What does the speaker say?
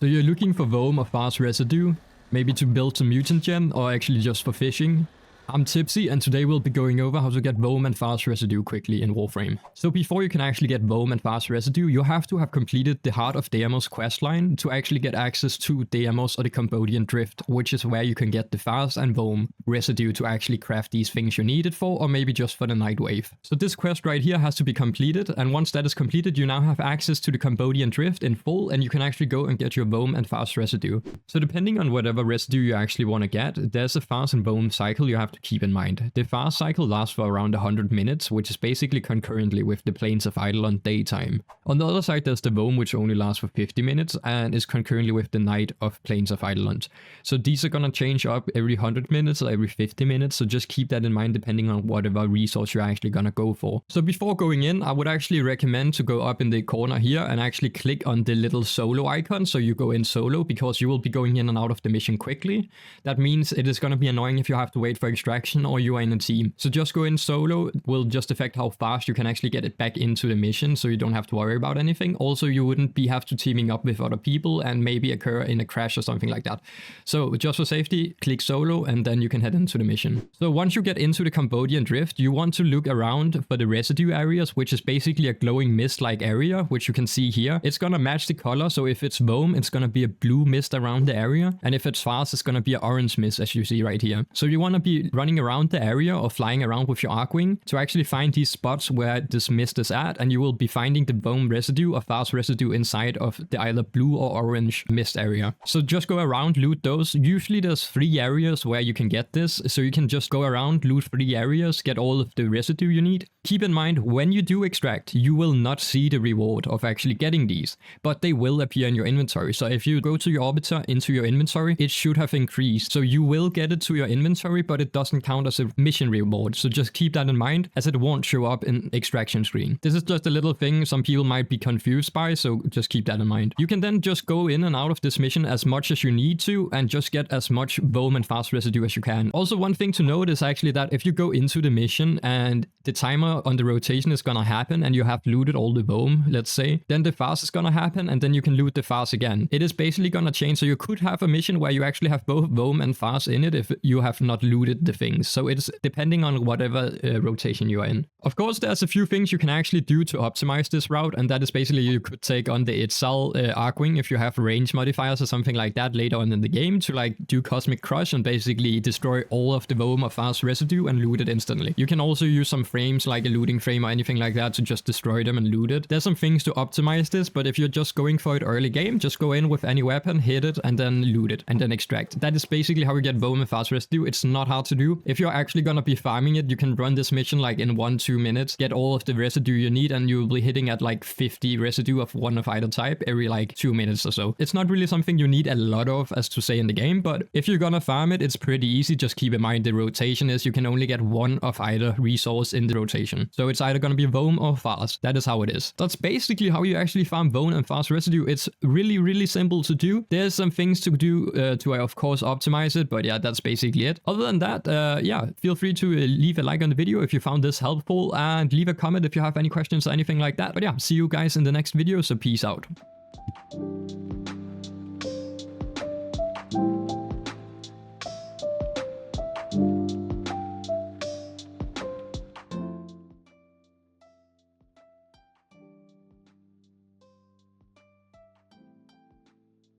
So you're looking for Vome or Fass Residue, maybe to build some mutant gem or actually just for fishing. I'm Tipsy, and today we'll be going over how to get Vome and Fass Residue quickly in Warframe. So before you can actually get Vome and Fass Residue, you have to have completed the Heart of Deimos questline to actually get access to Deimos or the Cambion Drift, which is where you can get the Fass and Vome Residue to actually craft these things you need it for, or maybe just for the Nightwave. So this quest right here has to be completed, and once that is completed, you now have access to the Cambion Drift in full, and you can actually go and get your Vome and Fass Residue. So depending on whatever residue you actually want to get, there's a Fass and Vome cycle you have to keep in mind. The Fass cycle lasts for around 100 minutes, which is basically concurrently with the Plains of Eidolon daytime. On the other side, there's the Vome, which only lasts for 50 minutes and is concurrently with the night of Plains of Eidolon. So these are gonna change up every 100 minutes or every 50 minutes, so just keep that in mind depending on whatever resource you're actually gonna go for. So before going in, I would actually recommend to go up in the corner here and actually click on the little solo icon, so you go in solo, because you will be going in and out of the mission quickly. That means it is gonna be annoying if you have to wait for extraction or you are in a team. So just go in solo. It will just affect how fast you can actually get it back into the mission, so you don't have to worry about anything. Also, you wouldn't have to teaming up with other people and maybe occur in a crash or something like that. So just for safety, click solo and then you can head into the mission. So once you get into the Cambion Drift, you want to look around for the residue areas, which is basically a glowing mist-like area, which you can see here. It's gonna match the color, so if it's Vome, it's gonna be a blue mist around the area, and if it's Fass, it's gonna be an orange mist, as you see right here. So you want to be running around the area or flying around with your Archwing to actually find these spots where this mist is at, and you will be finding the Vome Residue or Fass Residue inside of the either blue or orange mist area. So just go around, loot those. Usually there's 3 areas where you can get this, so you can just go around, loot 3 areas, get all of the residue you need. Keep in mind, when you do extract, you will not see the reward of actually getting these, but they will appear in your inventory. So if you go to your orbiter into your inventory, it should have increased. So you will get it to your inventory, but it doesn't count as a mission reward. So just keep that in mind, as it won't show up in extraction screen. This is just a little thing some people might be confused by, so just keep that in mind. You can then just go in and out of this mission as much as you need to and just get as much Vome and Fass Residue as you can. Also, one thing to note is actually that if you go into the mission and the timer on the rotation is gonna happen and you have looted all the Vome, let's say, then the Fass is gonna happen and then you can loot the Fass again. It is basically gonna change, so you could have a mission where you actually have both Vome and Fass in it if you have not looted the things. So it's depending on whatever rotation you are in. Of course, there's a few things you can actually do to optimize this route, and that is basically you could take on the Itzal Archwing if you have range modifiers or something like that later on in the game to like do Cosmic Crush and basically destroy all of the Vome or Fass Residue and loot it instantly. You can also use some frames like a looting frame or anything like that to just destroy them and loot it. There's some things to optimize this, but if you're just going for it early game, just go in with any weapon, hit it, and then loot it, and then extract. That is basically how you get Vome and Fass Residue. It's not hard to do. If you're actually gonna be farming it, you can run this mission like in 1-2 minutes, get all of the residue you need, and you will be hitting at like 50 residue of one of either type every like 2 minutes or so. It's not really something you need a lot of, as to say in the game, but if you're gonna farm it, it's pretty easy. Just keep in mind the rotation is you can only get one of either resource in the rotation. So it's either gonna be Vome or Fass. That is how it is. That's basically how you actually farm Vome and Fass Residue. It's really simple to do. There's some things to do to of course optimize it, but yeah, that's basically it. Other than that, yeah, feel free to leave a like on the video if you found this helpful, and leave a comment if you have any questions or anything like that. But yeah, see you guys in the next video, so peace out.